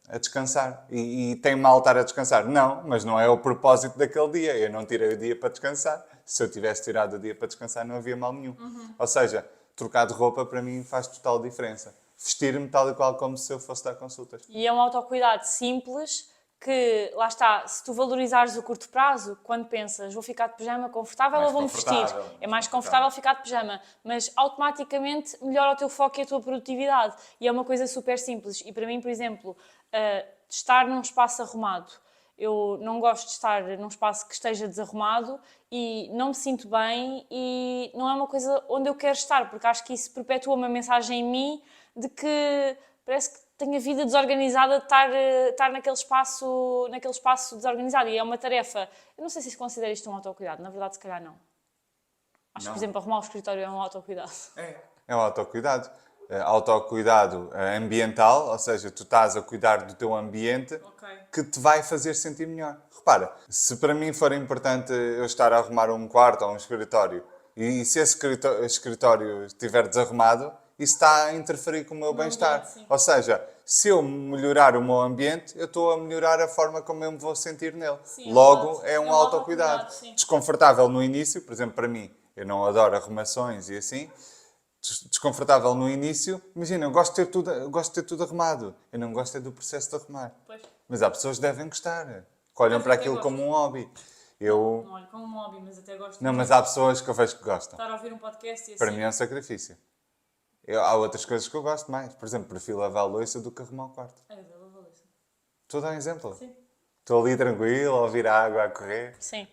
a descansar. E tem mal estar a descansar? Não, mas não é o propósito daquele dia. Eu não tirei o dia para descansar. Se eu tivesse tirado o dia para descansar, não havia mal nenhum. Ou seja, trocar de roupa para mim faz total diferença. Vestir-me tal e qual como se eu fosse dar consultas. E é um autocuidado simples que, lá está, se tu valorizares o curto prazo, quando pensas vou ficar de pijama confortável Mais ou vou-me vestir, confortável, é mais confortável ficar de pijama, mas automaticamente melhora o teu foco e a tua produtividade. E é uma coisa super simples. E para mim, por exemplo, estar num espaço arrumado. Eu não gosto de estar num espaço que esteja desarrumado e não me sinto bem e não é uma coisa onde eu quero estar, porque acho que isso perpetua uma mensagem em mim de que parece que tenho a vida desorganizada de estar naquele espaço desorganizado. E é uma tarefa... Eu não sei se considera isto um autocuidado. Na verdade, se calhar não. Acho que, por exemplo, arrumar o escritório é um autocuidado. É um autocuidado. Autocuidado ambiental, ou seja, tu estás a cuidar do teu ambiente que te vai fazer sentir melhor. Repara, se para mim for importante eu estar a arrumar um quarto ou um escritório e se esse escritório estiver desarrumado, isso está a interferir com o meu bem-estar. Ou seja, se eu melhorar o meu ambiente, eu estou a melhorar a forma como eu me vou sentir nele. Sim, Logo, é é um autocuidado. Desconfortável no início, por exemplo, para mim, eu não adoro arrumações e assim, desconfortável no início. Imagina, eu gosto de ter tudo arrumado. Eu não gosto é do processo de arrumar. Pois. Mas há pessoas que devem gostar, que olham Mas para até aquilo gosto. como um hobby. Não olho como um hobby, mas até gosto Não, de mas há pessoas que eu vejo que gostam. estar a ouvir um podcast e assim. Para mim é um sacrifício. Há outras coisas que eu gosto mais. Por exemplo, prefiro lavar a louça do que arrumar o quarto. É, da louça. Estou a dar um exemplo. Sim. Estou ali tranquilo, a ouvir a água a correr. Sim.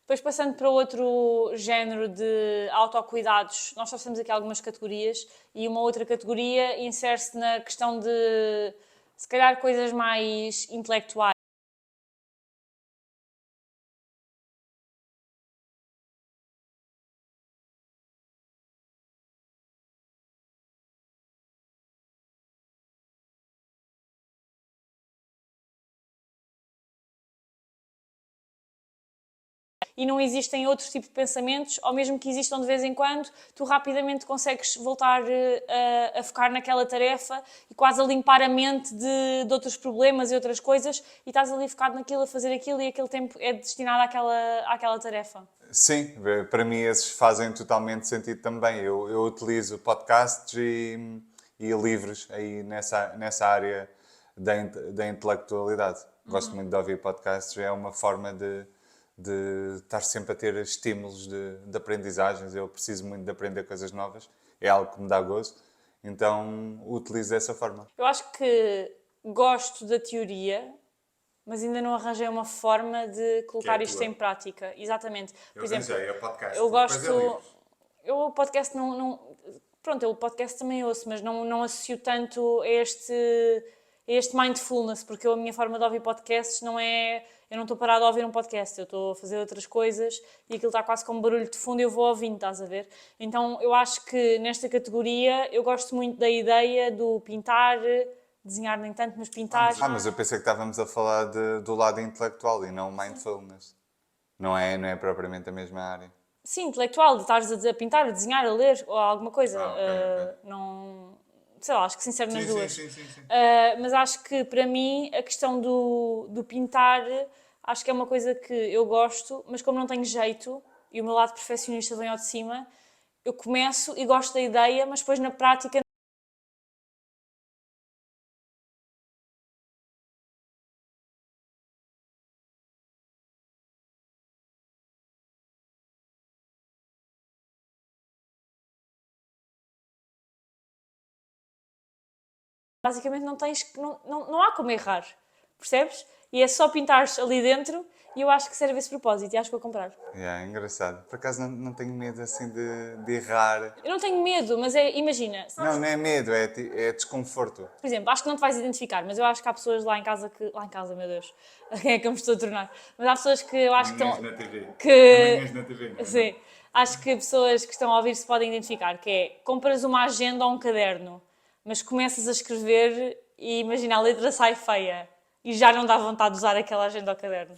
Depois, passando para outro género de autocuidados, nós só temos aqui algumas categorias e uma outra categoria insere-se na questão de, se calhar, coisas mais intelectuais. E não existem outros tipos de pensamentos, ou mesmo que existam de vez em quando, tu rapidamente consegues voltar a focar naquela tarefa e quase a limpar a mente de outros problemas e outras coisas e estás ali focado naquilo, a fazer aquilo e aquele tempo é destinado àquela tarefa. Sim, para mim esses fazem totalmente sentido também. Eu utilizo podcasts e livros aí nessa área da intelectualidade. Gosto muito de ouvir podcasts, é uma forma de estar sempre a ter estímulos de aprendizagens. Eu preciso muito de aprender coisas novas, é algo que me dá gozo, então utilizo dessa forma. Eu acho que gosto da teoria, mas ainda não arranjei uma forma de colocar isto em prática. Exatamente. Por exemplo, eu gosto... Eu o podcast pronto, eu o podcast também ouço, mas não associo tanto a este mindfulness, porque a minha forma de ouvir podcasts não é... Eu não estou parada a ouvir um podcast, eu estou a fazer outras coisas e aquilo está quase como barulho de fundo e eu vou ouvindo, estás a ver? Então eu acho que nesta categoria eu gosto muito da ideia do pintar, desenhar nem tanto, mas pintar. Mas eu pensei que estávamos a falar do lado intelectual e não mindfulness. Não é propriamente a mesma área. Sim, intelectual, de estares a pintar, a desenhar, a ler ou alguma coisa. Ok. Não... Sei lá, acho que sincero nas duas. Sim. Mas acho que para mim a questão do pintar acho que é uma coisa que eu gosto, mas como não tenho jeito e o meu lado perfeccionista vem ao de cima, eu começo e gosto da ideia, mas depois na prática. Basicamente não há como errar, percebes? E é só pintares ali dentro e eu acho que serve esse propósito e acho que vou comprar. É engraçado. Por acaso não tenho medo assim de errar. Eu não tenho medo, mas imagina, Não é medo, é desconforto. por exemplo, acho que não te vais identificar, mas eu acho que há pessoas lá em casa lá em casa, meu Deus, a quem é que eu me estou a tornar? Mas há pessoas que eu acho que estão... na TV. Que... na TV, não é? Sim, acho que pessoas que estão a ouvir se podem identificar, que é, compras uma agenda ou um caderno, mas começas a escrever e imagina, a letra sai feia e já não dá vontade de usar aquela agenda ao caderno.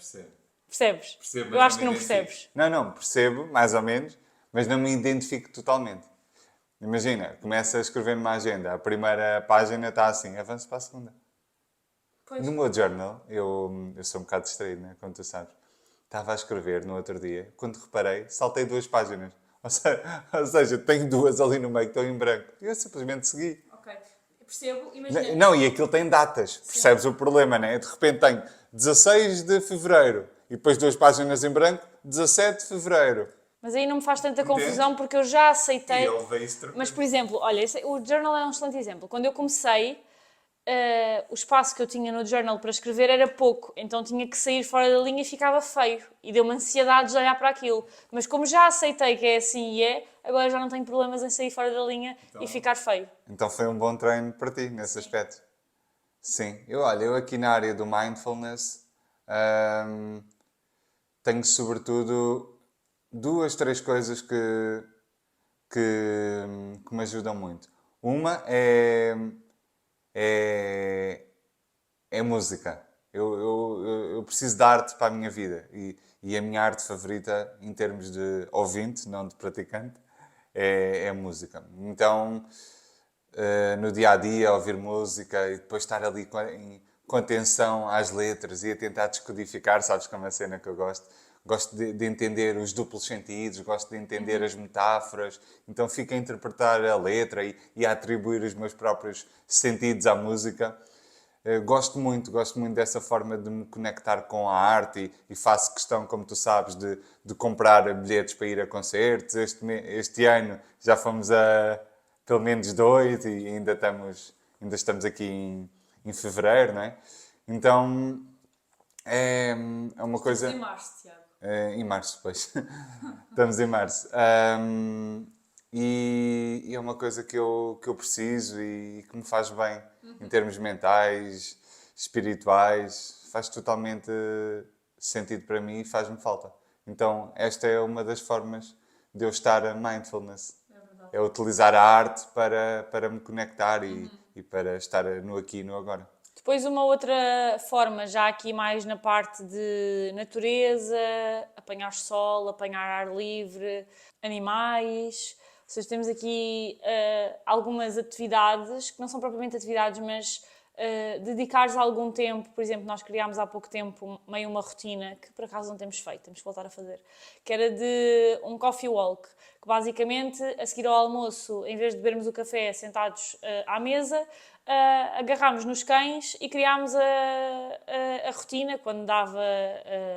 Percebes? Percebo, Eu mas acho não que me não identifico. percebes. Não, percebo, mais ou menos, mas não me identifico totalmente. Imagina, começa a escrever numa agenda, a primeira página está assim, avanço para a segunda. Pois. No meu journal, eu sou um bocado distraído, né? Como tu sabes. Estava a escrever no outro dia, quando reparei, saltei 2 páginas. Ou seja, tenho 2 ali no meio que estão em branco. E eu simplesmente segui. Ok, eu percebo, imagina. Não, e aquilo tem datas. Percebes o problema, né? De repente tenho 16 de fevereiro e depois 2 páginas em branco, 17 de fevereiro. Mas aí não me faz tanta Entendes? confusão porque eu já E aceitei. ele veio isso Mas, por exemplo, olha, o journal é um excelente exemplo. Quando eu comecei, o espaço que eu tinha no journal para escrever era pouco, então tinha que sair fora da linha e ficava feio. E deu-me ansiedade de olhar para aquilo. Mas como já aceitei que é assim e é, agora já não tenho problemas em sair fora da linha e ficar feio. Então foi um bom treino para ti, nesse aspecto. Sim. Eu aqui na área do mindfulness, hum, tenho sobretudo 2, 3 coisas que me ajudam muito. Uma é, é música. Eu preciso de arte para a minha vida. E a minha arte favorita, em termos de ouvinte, não de praticante, é a música. Então, no dia a dia, ouvir música e depois estar ali com atenção às letras e a tentar descodificar, sabes como é a cena que eu gosto. Gosto de entender os duplos sentidos, gosto de entender as metáforas, então fico a interpretar a letra e a atribuir os meus próprios sentidos à música. Gosto muito dessa forma de me conectar com a arte e faço questão, como tu sabes, de comprar bilhetes para ir a concertos. Este ano já fomos a pelo menos 2 e ainda estamos aqui em fevereiro, não é? Então é uma coisa. Em março, Tiago. Em março, pois. Estamos em março. E é uma coisa que eu preciso e que me faz bem em termos mentais, espirituais. Faz totalmente sentido para mim e faz-me falta. Então, esta é uma das formas de eu estar a mindfulness. É utilizar a arte para me conectar e para estar no aqui e no agora. Depois uma outra forma, já aqui mais na parte de natureza, apanhar sol, apanhar ar livre, animais. Ou seja, temos aqui algumas atividades, que não são propriamente atividades, mas dedicares algum tempo. Por exemplo, nós criámos há pouco tempo meio uma rotina, que por acaso não temos feito, temos que voltar a fazer, que era de um coffee walk, que basicamente, a seguir ao almoço, em vez de bebermos o café sentados à mesa, agarrámos nos cães e criámos a rotina, quando dava,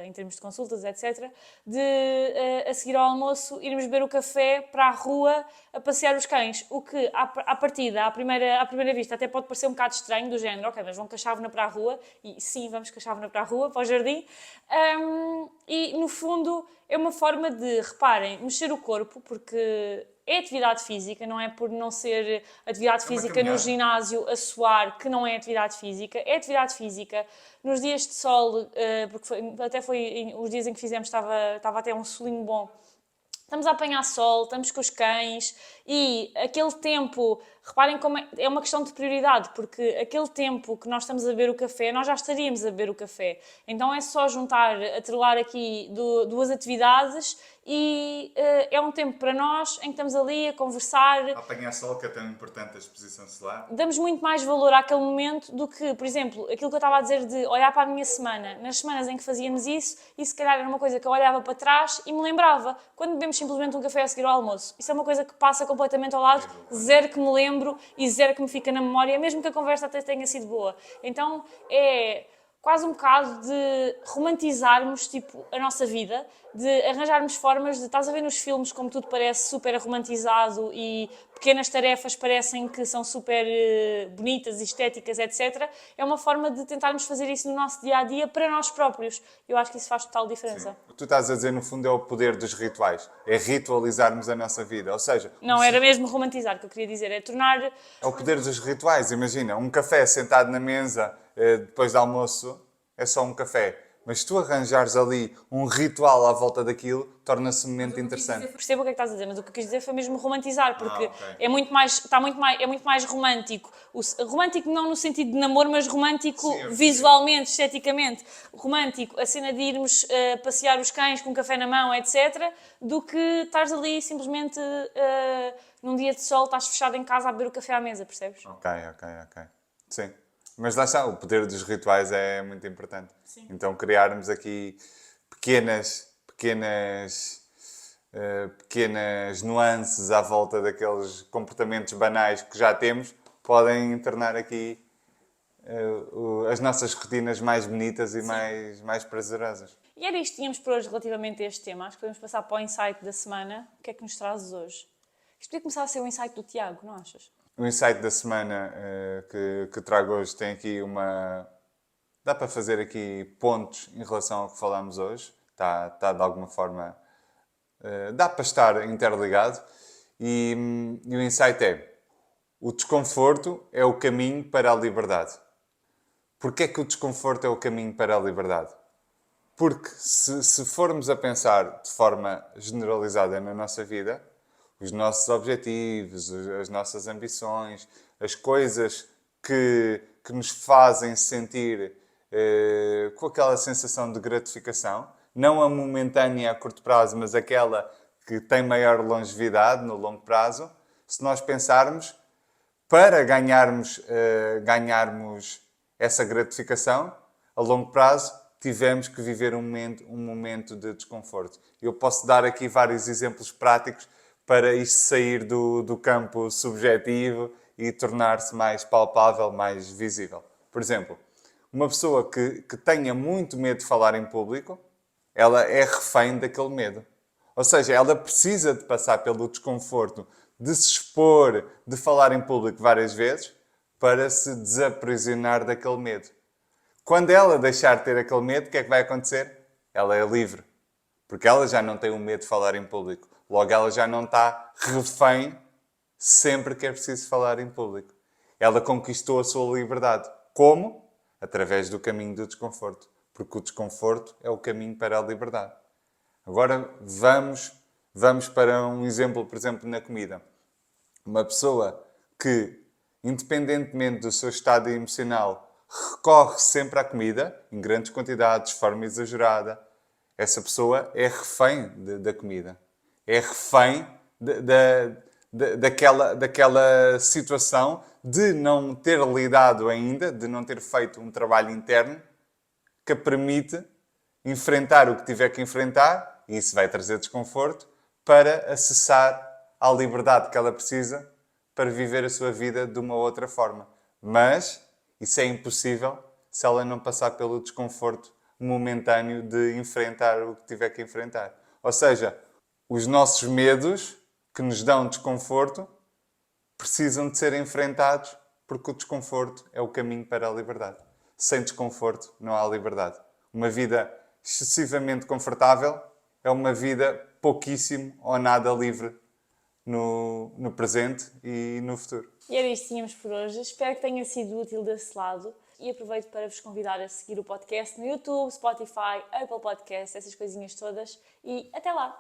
em termos de consultas, etc., de, a seguir ao almoço, irmos beber o café para a rua a passear os cães. O que, à partida, à primeira vista, até pode parecer um bocado estranho, do género, ok, mas vão com a chávena para a rua, e sim, vamos com a chávena para a rua, para o jardim, e, no fundo, é uma forma de, reparem, mexer o corpo, porque é atividade física, não é por não ser atividade física no ginásio a suar que não é atividade física. É atividade física. Nos dias de sol, porque até foi os dias em que fizemos, estava até um solinho bom. Estamos a apanhar sol, estamos com os cães e aquele tempo, reparem como é uma questão de prioridade, porque aquele tempo que nós estamos a beber o café, nós já estaríamos a beber o café. Então é só juntar, atrelar aqui duas atividades e é um tempo para nós em que estamos ali a conversar. Apanhar sol, que é tão importante a exposição solar. Damos muito mais valor àquele momento do que, por exemplo, aquilo que eu estava a dizer de olhar para a minha semana. Nas semanas em que fazíamos isso, e se calhar era uma coisa que eu olhava para trás e me lembrava. Quando bebemos simplesmente um café a seguir ao almoço, isso é uma coisa que passa completamente ao lado, zero que me lembro e zero que me fica na memória, mesmo que a conversa até tenha sido boa. Então é quase um bocado de romantizarmos tipo, a nossa vida, de arranjarmos formas de... Estás a ver nos filmes como tudo parece super romantizado e pequenas tarefas parecem que são super bonitas, estéticas, etc. É uma forma de tentarmos fazer isso no nosso dia-a-dia para nós próprios. Eu acho que isso faz total diferença. Sim. O que tu estás a dizer, no fundo, é o poder dos rituais. É ritualizarmos a nossa vida. Ou seja... Não, era mesmo romantizar, que eu queria dizer. É tornar... É o poder dos rituais. Imagina, um café sentado na mesa depois do almoço é só um café. Mas se tu arranjares ali um ritual à volta daquilo, torna-se um momento interessante. Percebo o que é que estás a dizer, mas o que eu quis dizer foi mesmo romantizar, porque ok. é muito mais, é muito mais romântico. Romântico não no sentido de namoro, mas romântico Sim, eu percebo. visualmente, esteticamente. Romântico, a cena de irmos passear os cães com um café na mão, etc., do que estares ali simplesmente num dia de sol, estás fechado em casa a beber o café à mesa, percebes? Ok. Sim. Mas lá está, o poder dos rituais é muito importante. Sim. Então criarmos aqui pequenas nuances à volta daqueles comportamentos banais que já temos, podem tornar aqui as nossas rotinas mais bonitas e mais prazerosas. E era isto que tínhamos por hoje relativamente a este tema. Acho que podemos passar para o insight da semana. O que é que nos trazes hoje? Isto podia começar a ser o insight do Tiago, não achas? O insight da semana que trago hoje tem aqui dá para fazer aqui pontos em relação ao que falámos hoje. Está de alguma forma... dá para estar interligado. E o insight é: o desconforto é o caminho para a liberdade. Porquê é que o desconforto é o caminho para a liberdade? Porque se formos a pensar de forma generalizada na nossa vida, os nossos objetivos, as nossas ambições, as coisas que nos fazem sentir com aquela sensação de gratificação, não a momentânea a curto prazo, mas aquela que tem maior longevidade no longo prazo, se nós pensarmos, para ganharmos essa gratificação, a longo prazo, tivemos que viver um momento de desconforto. Eu posso dar aqui vários exemplos práticos para isto sair do campo subjetivo e tornar-se mais palpável, mais visível. Por exemplo, uma pessoa que tenha muito medo de falar em público, ela é refém daquele medo. Ou seja, ela precisa de passar pelo desconforto de se expor, de falar em público várias vezes, para se desaprisionar daquele medo. Quando ela deixar de ter aquele medo, o que é que vai acontecer? Ela é livre. Porque ela já não tem o medo de falar em público. Logo, ela já não está refém sempre que é preciso falar em público. Ela conquistou a sua liberdade. Como? Através do caminho do desconforto. Porque o desconforto é o caminho para a liberdade. Agora vamos para um exemplo, por exemplo, na comida. Uma pessoa que, independentemente do seu estado emocional, recorre sempre à comida, em grandes quantidades, de forma exagerada, essa pessoa é refém da comida. É refém daquela situação de não ter lidado ainda, de não ter feito um trabalho interno que a permite enfrentar o que tiver que enfrentar, e isso vai trazer desconforto, para acessar à liberdade que ela precisa para viver a sua vida de uma outra forma. Mas isso é impossível se ela não passar pelo desconforto momentâneo de enfrentar o que tiver que enfrentar. Ou seja, os nossos medos que nos dão desconforto precisam de ser enfrentados porque o desconforto é o caminho para a liberdade. Sem desconforto não há liberdade. Uma vida excessivamente confortável é uma vida pouquíssimo ou nada livre no presente e no futuro. E era isto que tínhamos por hoje. Espero que tenha sido útil desse lado. E aproveito para vos convidar a seguir o podcast no YouTube, Spotify, Apple Podcasts, essas coisinhas todas. E até lá!